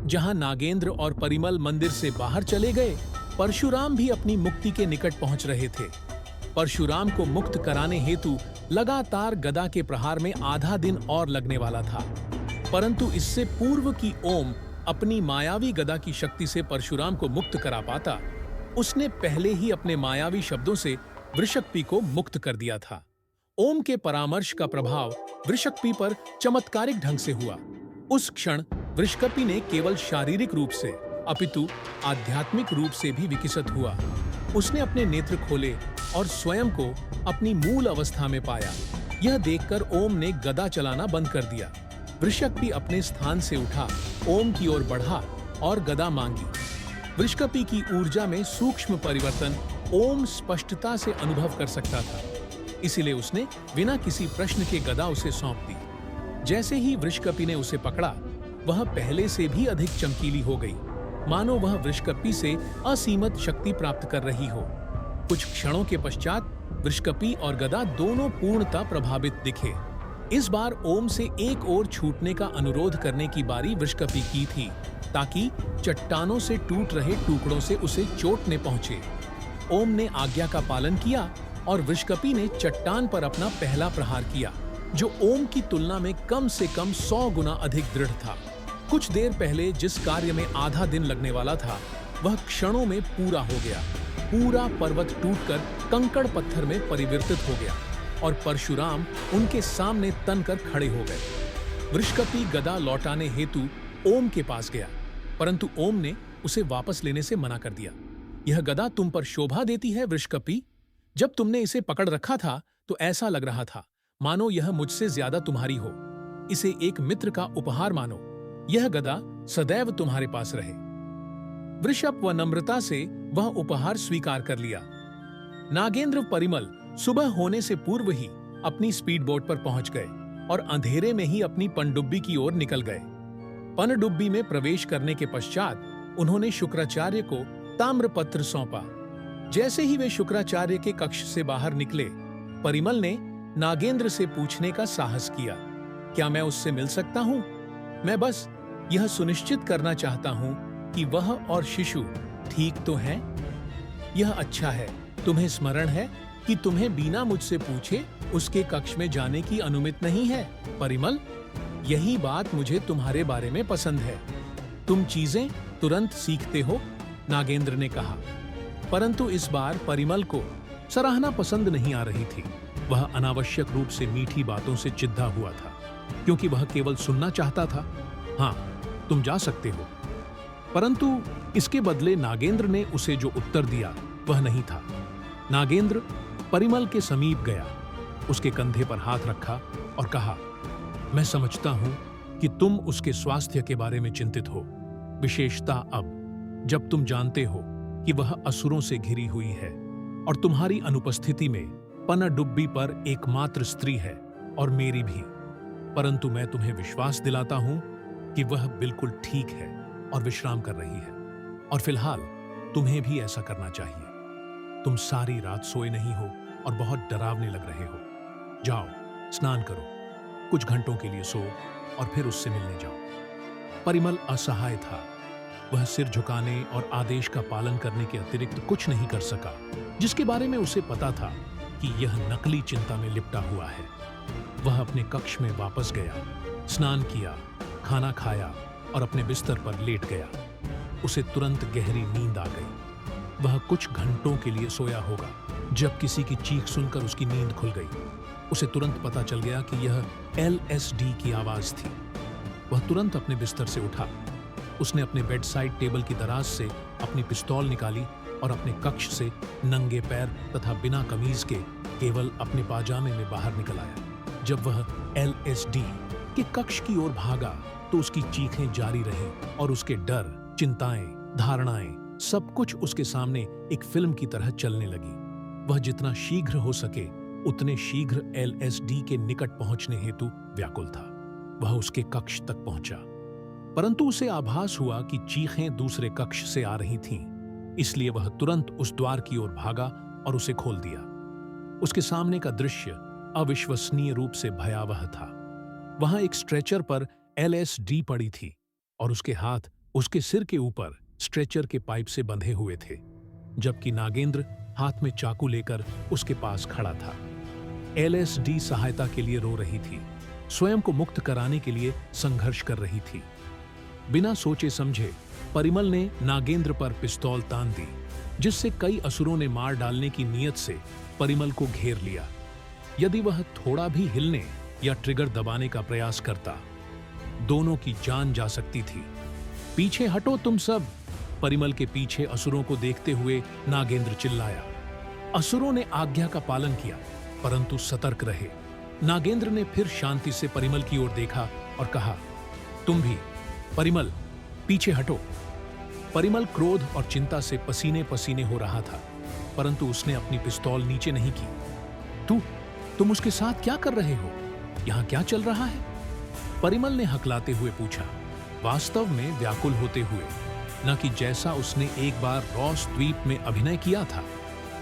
जहां नागेंद्र और परिमल मंदिर से बाहर चले गए, परशुराम भी अपनी मुक्ति के निकट पहुंच रहे थे। परशुराम को मुक्त कराने हेतु लगातार गदा के प्रहार में आधा दिन और लगने वाला था, परंतु इससे पूर्व कि ओम अपनी मायावी गदा की शक्ति से परशुराम को मुक्त करा पाता, उसने पहले ही अपने मायावी शब्दों से वृषक्पी को मुक्त कर दिया था। ओम के परामर्श का प्रभाव वृषक्पी पर चमत्कारिक ढंग से हुआ। उस क्षण वृषक्पी ने केवल शारीरिक रूप से अपितु आध्यात्मिक रूप से भी विकसित हुआ। उसने अपने नेत्र खोले और स्वयं को अपनी मूल अवस्था में पाया। यह देखकर ओम ने गदा चलाना बंद कर दिया। वृषक्पी अपने स्थान से उठा, ओम की ओर बढ़ा और गदा मांगी। वृषक्पी की ऊर्जा में सूक्ष्म परिवर्तन ओम स्पष्टता से अनुभव कर सकता था, इसलिए उसने बिना किसी प्रश्न के गदा उसे सौंप दी। जैसे ही वृषक्पी ने उसे पकड़ा, वह पहले से भी अधिक चमकीली हो गई, मानो वह वृषक्पी से असीमित शक्ति प्राप्त कर रही हो। कुछ क्षणों के पश्चात वृषक्पी और गदा दोनों पूर्णतः प्रभावित दिखे। इस बार ओम से एक ओर छूटने का अनुरोध करने की बारी वृषक्पी की थी, ताकि चट्टानों से टूट रहे टुकड़ों से उसे चोट न पहुंचे। ओम ने आज्ञा का पालन किया और वृषक्पी ने चट्टान पर अपना पहला प्रहार किया, जो ओम की तुलना में कम से कम 100 गुना अधिक दृढ़ था। कुछ देर पहले जिस कार्य में आधा दिन लगने वाला था, वह क्षणों में पूरा हो गया। पूरा पर्वत टूटकर कंकड़ पत्थर में परिवर्तित हो गया और परशुराम उनके सामने तनकर खड़े हो गए। वृषक्पी गदा लौटाने हेतु ओम के पास गया, परंतु ओम ने उसे वापस लेने से मना कर दिया। यह गदा तुम पर शोभा देती है वृषक्पी। जब तुमने इसे पकड़ रखा था तो ऐसा लग रहा था मानो यह मुझसे ज्यादा तुम्हारी हो। इसे एक मित्र का उपहार मानो। यह गदा सदैव तुम्हारे पास रहे। वृषभ व नम्रता से वह उपहार स्वीकार कर लिया। नागेंद्र परिमल सुबह होने से पूर्व ही अपनी स्पीड बोट पर पहुंच गए और अंधेरे में ही अपनी पनडुब्बी की ओर निकल गए। पनडुब्बी में प्रवेश करने के पश्चात उन्होंने शुक्राचार्य को ताम्रपत्र सौंपा। जैसे ही वे शुक्राचार्य के कक्ष से बाहर निकले, परिमल ने नागेंद्र से पूछने का साहस किया, क्या मैं उससे मिल सकता हूं? मैं बस यह सुनिश्चित करना चाहता हूं कि वह और शिशु ठीक तो हैं। यह अच्छा है, तुम्हें स्मरण है कि तुम्हें बिना मुझसे पूछे उसके कक्ष में जाने की अनुमति नहीं है। परिमल, यही बात मुझे तुम्हारे बारे में पसंद है। तुम चीजें तुरंत सीखते हो, नागेंद्र ने कहा। परंतु इस बार परिमल को सराहना पसंद नहीं आ रही थी। वह अनावश्यक रूप से मीठी बातों से चिढ़ा हुआ था, क्योंकि वह केवल सुनना चाहता था। हाँ, तुम जा सकते हो। परंतु इसके बदले नागेंद्र ने उसे जो उत्तर दिया वह नहीं था। नागेंद्र परिमल के समीप गया, उसके कंधे पर हाथ रखा और कहा, मैं समझता हूं कि तुम उसके स्वास्थ्य के बारे में चिंतित हो, विशेषता अब जब तुम जानते हो कि वह असुरों से घिरी हुई है और तुम्हारी अनुपस्थिति में पनडुब्बी पर एकमात्र स्त्री है, और मेरी भी। परंतु मैं तुम्हें विश्वास दिलाता हूं कि वह बिल्कुल ठीक है और विश्राम कर रही है, और फिलहाल तुम्हें भी ऐसा करना चाहिए। तुम सारी रात सोए नहीं हो और बहुत डरावने लग रहे हो। जाओ, स्नान करो, कुछ घंटों के लिए सो और फिर उससे मिलने जाओ। परिमल असहाय था। वह सिर झुकाने और आदेश का पालन करने के अतिरिक्त कुछ नहीं कर सका, जिसके बारे में उसे पता था कि यह नकली चिंता में लिपटा हुआ है। वह अपने कक्ष में वापस गया स्नान किया, खाना खाया और अपने बिस्तर पर लेट गया। उसे तुरंत गहरी नींद आ गई। वह कुछ घंटों के लिए सोया होगा जब किसी की चीख सुनकर उसकी नींद खुल गई। उसे तुरंत पता चल गया कि यह LSD की आवाज थी। वह तुरंत अपने बिस्तर से उठा। उसने अपने बेड साइड टेबल की दराज से अपनी पिस्तौल निकाली और अपने कक्ष से नंगे पैर तथा बिना कमीज के केवल अपने पाजामे में बाहर निकल आया। जब वह LSD के कक्ष की ओर भागा तो उसकी चीखें जारी रहीं और उसके डर, चिंताएं, धारणाएं सब कुछ उसके सामने एक फिल्म की तरह चलने लगी। वह जितना शीघ्र हो सके उतने शीघ्र LSD के निकट पहुंचने हेतु व्याकुल था। वह उसके कक्ष तक पहुंचा, परंतु उसे आभास हुआ कि चीखें दूसरे कक्ष से आ रही थीं। इसलिए वह तुरंत उस द्वार की ओर भागा और उसे खोल दिया। उसके सामने का दृश्य अविश्वसनीय रूप से भयावह था। वहां एक स्ट्रेचर पर LSD पड़ी थी और उसके हाथ उसके सिर के ऊपर स्ट्रेचर के पाइप से बंधे हुए थे, जबकि नागेंद्र हाथ में चाकू लेकर उसके पास खड़ा था। LSD सहायता के लिए रो रही थी, स्वयं को मुक्त कराने के लिए संघर्ष कर रही थी। बिना सोचे समझे परिमल ने नागेंद्र पर पिस्तौल तान दी, जिससे कई असुरों ने मार डालने की नीयत से परिमल को घेर लिया। यदि वह थोड़ा भी हिलने या ट्रिगर दबाने का प्रयास करता, दोनों की जान जा सकती थी। पीछे हटो तुम सब! परिमल के पीछे असुरों को देखते हुए नागेंद्र चिल्लाया। असुरों ने आज्ञा का पालन किया, परंतु सतर्क रहे। नागेंद्र ने फिर शांति से परिमल की ओर देखा और कहा, तुम भी परिमल, पीछे हटो। परिमल क्रोध और चिंता से पसीने पसीने हो रहा था, परंतु उसने अपनी पिस्तौल नीचे नहीं की। तुम उसके साथ क्या कर रहे हो? यहां क्या चल रहा है? परिमल ने हकलाते हुए पूछा, वास्तव में व्याकुल होते हुए, न कि जैसा उसने एक बार रॉस द्वीप में अभिनय किया था।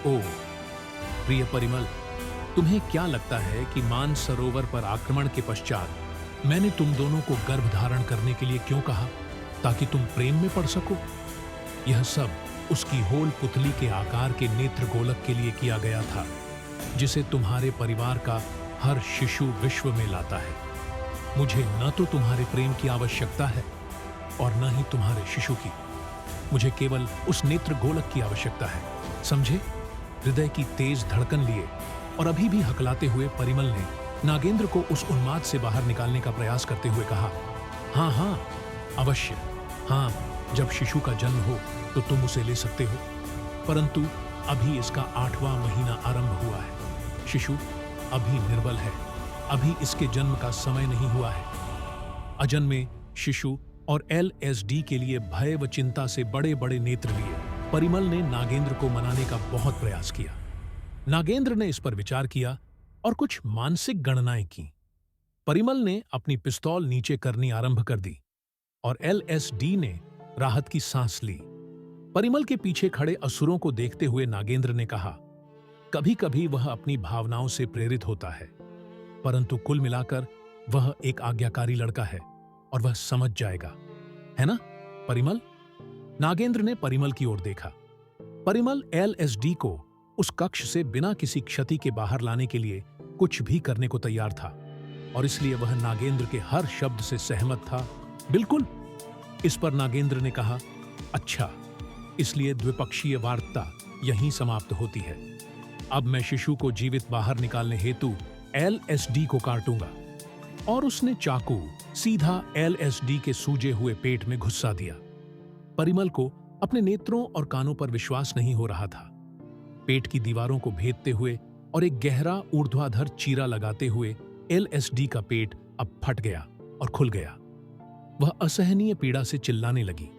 ओह प्रिय परिमल, तुम्हें क्या लगता है कि मानसरोवर पर आक्रमण के पश्चात मैंने तुम दोनों को गर्भ धारण करने के लिए क्यों कहा? ताकि तुम प्रेम में पड़ सको। यह सब उसकी होल पुतली के आकार के नेत्र गोलक के लिए किया गया था, जिसे तुम्हारे परिवार का हर शिशु विश्व में लाता है। मुझे न तो तुम्हारे प्रेम की आवश्यकता है और न ही तुम्हारे शिशु की। मुझे केवल उस नेत्र गोलक की आवश्यकता है, समझे? हृदय की तेज धड़कन लिए और अभी भी हकलाते हुए परिमल ने नागेंद्र को उस उन्माद से बाहर निकालने का प्रयास करते हुए कहा, हाँ हाँ अवश्य, हाँ, जब शिशु का जन्म हो तो तुम उसे ले सकते हो, परंतु अभी इसका 8वां महीना आरंभ हुआ है। शिशु अभी निर्बल है, अभी इसके जन्म का समय नहीं हुआ है। अजन्मे शिशु और LSD के लिए भय व चिंता से बड़े बड़े नेत्र लिए परिमल ने नागेंद्र को मनाने का बहुत प्रयास किया। नागेंद्र ने इस पर विचार किया और कुछ मानसिक गणनाएं की। परिमल ने अपनी पिस्तौल नीचे करनी आरंभ कर दी और LSD ने राहत की सांस ली। परिमल के पीछे खड़े असुरों को देखते हुए नागेंद्र ने कहा, कभी कभी वह अपनी भावनाओं से प्रेरित होता है, परंतु कुल मिलाकर वह एक आज्ञाकारी लड़का है और वह समझ जाएगा, है ना परिमल? नागेंद्र ने परिमल की ओर देखा। परिमल LSD को उस कक्ष से बिना किसी क्षति के बाहर लाने के लिए कुछ भी करने को तैयार था और इसलिए वह नागेंद्र के हर शब्द से सहमत था। बिल्कुल। इस पर नागेंद्र ने कहा, अच्छा, इसलिए द्विपक्षीय वार्ता यहीं समाप्त होती है। अब मैं शिशु को जीवित बाहर निकालने हेतु LSD को काटूंगा। और उसने चाकू सीधा LSD के सूजे हुए पेट में घुसा दिया। परिमल को अपने नेत्रों और कानों पर विश्वास नहीं हो रहा था। पेट की दीवारों को भेदते हुए और एक गहरा ऊर्ध्वाधर चीरा लगाते हुए LSD का पेट अब फट गया और खुल गया। वह असहनीय पीड़ा से चिल्लाने लगी।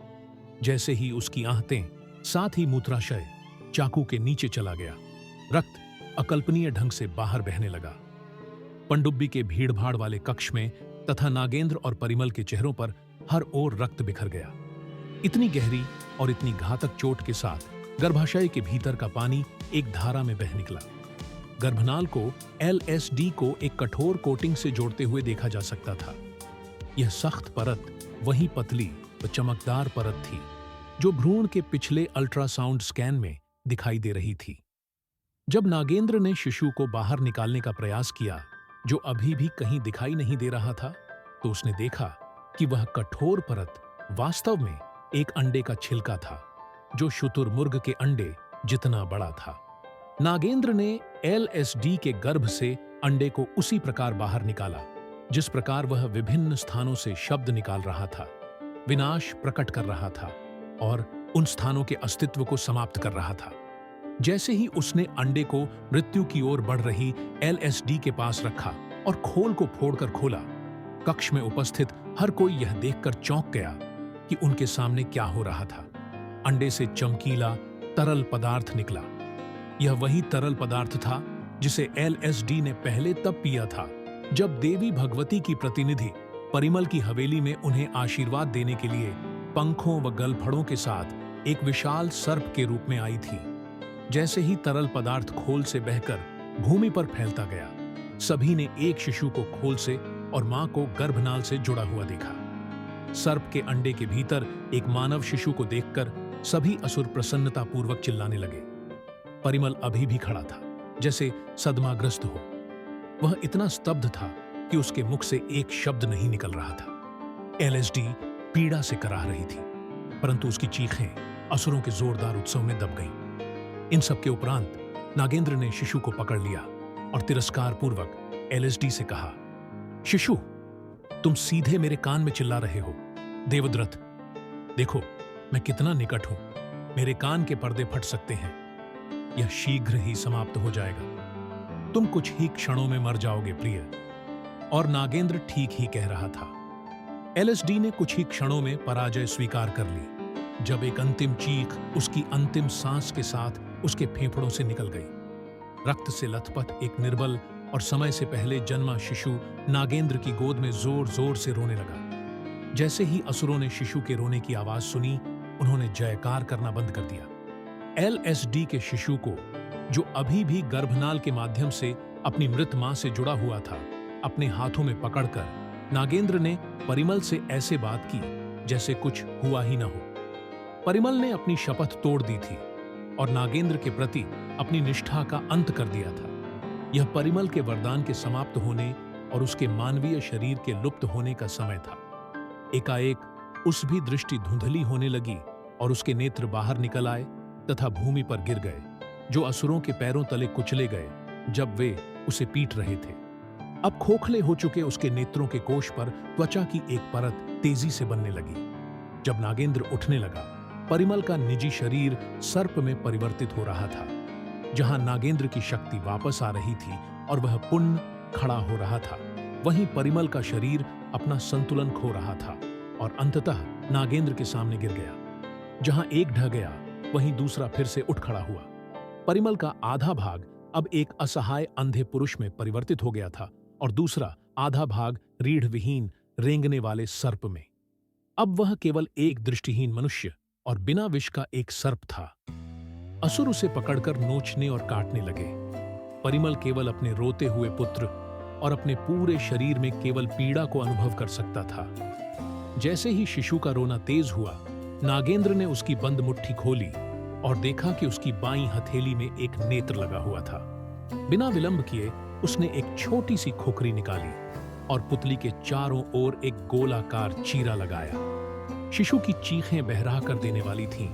जैसे ही उसकी आहतें, साथ ही मूत्राशय चाकू के नीचे चला गया, रक्त अकल्पनीय ढंग से बाहर बहने लगा। पनडुब्बी के भीड़भाड़ वाले कक्ष में तथा नागेंद्र और परिमल के चेहरों पर हर ओर रक्त बिखर गया। इतनी गहरी और इतनी घातक चोट के साथ गर्भाशय के भीतर का पानी एक धारा में बह निकला। गर्भनाल को LSD को एक कठोर कोटिंग से जोड़ते हुए देखा जा सकता था। यह सख्त परत वही पतली व चमकदार परत थी जो भ्रूण के पिछले अल्ट्रासाउंड स्कैन में दिखाई दे रही थी। जब नागेंद्र ने शिशु को बाहर निकालने का प्रयास किया, जो अभी भी कहीं दिखाई नहीं दे रहा था, तो उसने देखा कि वह कठोर परत वास्तव में एक अंडे का छिलका था, जो शुतुरमुर्ग के अंडे जितना बड़ा था। नागेंद्र ने एलएसडी के गर्भ से अंडे को उसी प्रकार बाहर निकाला, जिस प्रकार वह विभिन्न स्थानों से शब्द निकाल रहा था, विनाश प्रकट कर रहा था और उन स्थानों के अस्तित्व को समाप्त कर रहा था। जैसे ही उसने अंडे को मृत्यु की ओर बढ़ रही एलएसडी के पास रखा और खोल को फोड़कर खोला, कक्ष में उपस्थित हर कोई यह देखकर चौंक गया कि उनके सामने क्या हो रहा था। अंडे से चमकीला तरल पदार्थ निकला। यह वही तरल पदार्थ था जिसे एलएसडी ने पहले तब पिया था जब देवी भगवती की प्रतिनिधि परिमल की हवेली में उन्हें आशीर्वाद देने के लिए पंखों व गलफड़ों के साथ एक विशाल सर्प के रूप में आई थी। जैसे ही तरल पदार्थ खोल से बहकर भूमि पर फैलता गया, सभी ने एक शिशु को खोल से और मां को गर्भनाल से जुड़ा हुआ देखा। सर्प के अंडे के भीतर एक मानव शिशु को देखकर सभी असुर प्रसन्नतापूर्वक चिल्लाने लगे। परिमल अभी भी खड़ा था, जैसे सदमाग्रस्त हो। वह इतना स्तब्ध था कि उसके मुख से एक शब्द नहीं निकल रहा था। एलएसडी पीड़ा से कराह रही थी, परंतु उसकी चीखें असुरों के जोरदार उत्सव में दब गईं। इन सब के उपरांत नागेंद्र ने शिशु को पकड़ लिया और तिरस्कार पूर्वक एलएसडी से कहा, शिशु, तुम सीधे मेरे कान में चिल्ला रहे हो। देवद्रथ, देखो मैं कितना निकट हूं। मेरे कान के पर्दे फट सकते हैं। यह शीघ्र ही समाप्त हो जाएगा। तुम कुछ ही क्षणों में मर जाओगे प्रिय। और नागेंद्र ठीक ही कह रहा था। एलएसडी ने कुछ ही क्षणों में पराजय स्वीकार कर ली, जब एक अंतिम चीख उसकी अंतिम सांस के साथ उसके फेफड़ों से निकल गई। रक्त से लथपथ एक निर्बल और समय से पहले जन्मा शिशु नागेंद्र की गोद में जोर जोर से रोने लगा। जैसे ही असुरों ने शिशु के रोने की आवाज सुनी, उन्होंने जयकार करना बंद कर दिया। एलएसडी के शिशु को, जो अभी भी गर्भनाल के माध्यम से अपनी मृत मां से जुड़ा हुआ था, अपने हाथों में पकड़कर नागेंद्र ने परिमल से ऐसे बात की जैसे कुछ हुआ ही न हो। परिमल ने अपनी शपथ तोड़ दी थी और नागेंद्र के प्रति अपनी निष्ठा का अंत कर दिया था। यह परिमल के वरदान के समाप्त होने और उसके मानवीय शरीर के लुप्त होने का समय था। एकाएक उस भी दृष्टि धुंधली होने लगी और उसके नेत्र बाहर निकल आए तथा भूमि पर गिर गए, जो असुरों के पैरों तले कुचले गए जब वे उसे पीट रहे थे। अब खोखले हो चुके उसके नेत्रों के कोश पर त्वचा की एक परत तेजी से बनने लगी। जब नागेंद्र उठने लगा, परिमल का निजी शरीर सर्प में परिवर्तित हो रहा था। जहां नागेंद्र की शक्ति वापस आ रही थी और वह पुनः खड़ा हो रहा था, वहीं परिमल का शरीर अपना संतुलन खो रहा था और अंततः नागेंद्र के सामने गिर गया। जहां एक ढह गया, वहीं दूसरा फिर से उठ खड़ा हुआ। परिमल का आधा भाग अब एक असहाय अंधे पुरुष में परिवर्तित हो गया था और दूसरा आधा भाग रीढ़ विहीन रेंगने वाले सर्प में। अब वह केवल एक दृष्टिहीन मनुष्य और बिना विष का एक सर्प था। असुर उसे पकड़कर नोचने और काटने लगे। परिमल केवल अपने रोते हुए पुत्र और अपने पूरे शरीर में केवल पीड़ा को अनुभव कर सकता था। जैसे ही शिशु का रोना तेज हुआ, नागेंद्र ने उसकी बंद मुट्ठी खोली और देखा कि उसकी बाईं हथेली में एक नेत्र लगा हुआ था। बिना विलंब किए उसने एक छोटी सी खोखरी निकाली और पुतली के चारों ओर एक गोलाकार चीरा लगाया। शिशु की चीखें बहरा कर देने वाली थीं,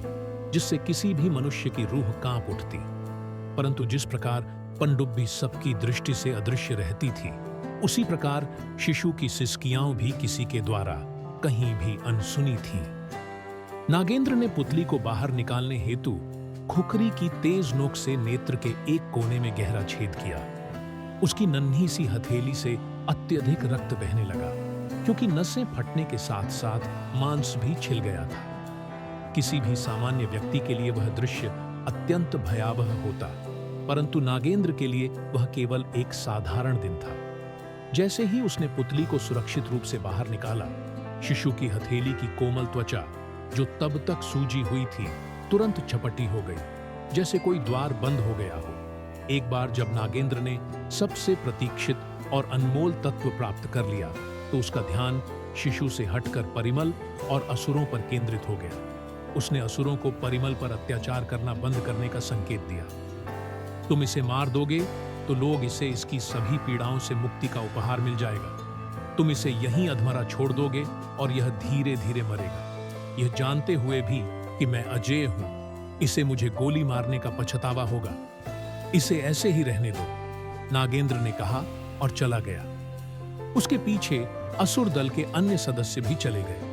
जिससे किसी भी मनुष्य की रूह कांप उठती। परंतु जिस प्रकार पनडुब्बी सबकी दृष्टि से अदृश्य रहती थी, उसी प्रकार शिशु की सिसकियां भी किसी के द्वारा कहीं भी अनसुनी थी। नागेंद्र ने पुतली को बाहर निकालने हेतु खुखरी की तेज नोक से नेत्र के एक कोने में गहरा छेद किया। उसकी नन्ही सी हथेली से अत्यधिक रक्त बहने लगा, क्योंकि नसें फटने के साथ साथ मांस भी छिल गया था। किसी भी सामान्य व्यक्ति के लिए वह दृश्य अत्यंत भयावह होता, परंतु नागेंद्र के लिए वह केवल एक साधारण दिन था। जैसे ही उसने पुतली को सुरक्षित रूप से बाहर निकाला, शिशु की हथेली की कोमल त्वचा, जो तब तक सूजी हुई थी, तुरंत झपटी हो गई, जैसे कोई द्वार बंद हो गया हो। एक बार जब नागेंद्र ने सबसे प्रतीक्षित और अनमोल तत्व प्राप्त कर लिया, तो उसका ध्यान शिशु से हटकर परिमल और असुरों पर केंद्रित हो गया। उसने असुरों को परिमल पर अत्याचार करना बंद करने का संकेत दिया। तुम इसे मार दोगे तो लोग इसे इसकी सभी पीड़ाओं से मुक्ति का उपहार मिल जाएगा। तुम इसे यहीं अधमरा छोड़ दोगे और यह धीरे धीरे मरेगा, यह जानते हुए भी कि मैं अजेय हूं। इसे मुझे गोली मारने का पछतावा होगा। इसे ऐसे ही रहने दो, नागेंद्र ने कहा और चला गया। उसके पीछे असुर दल के अन्य सदस्य भी चले गए।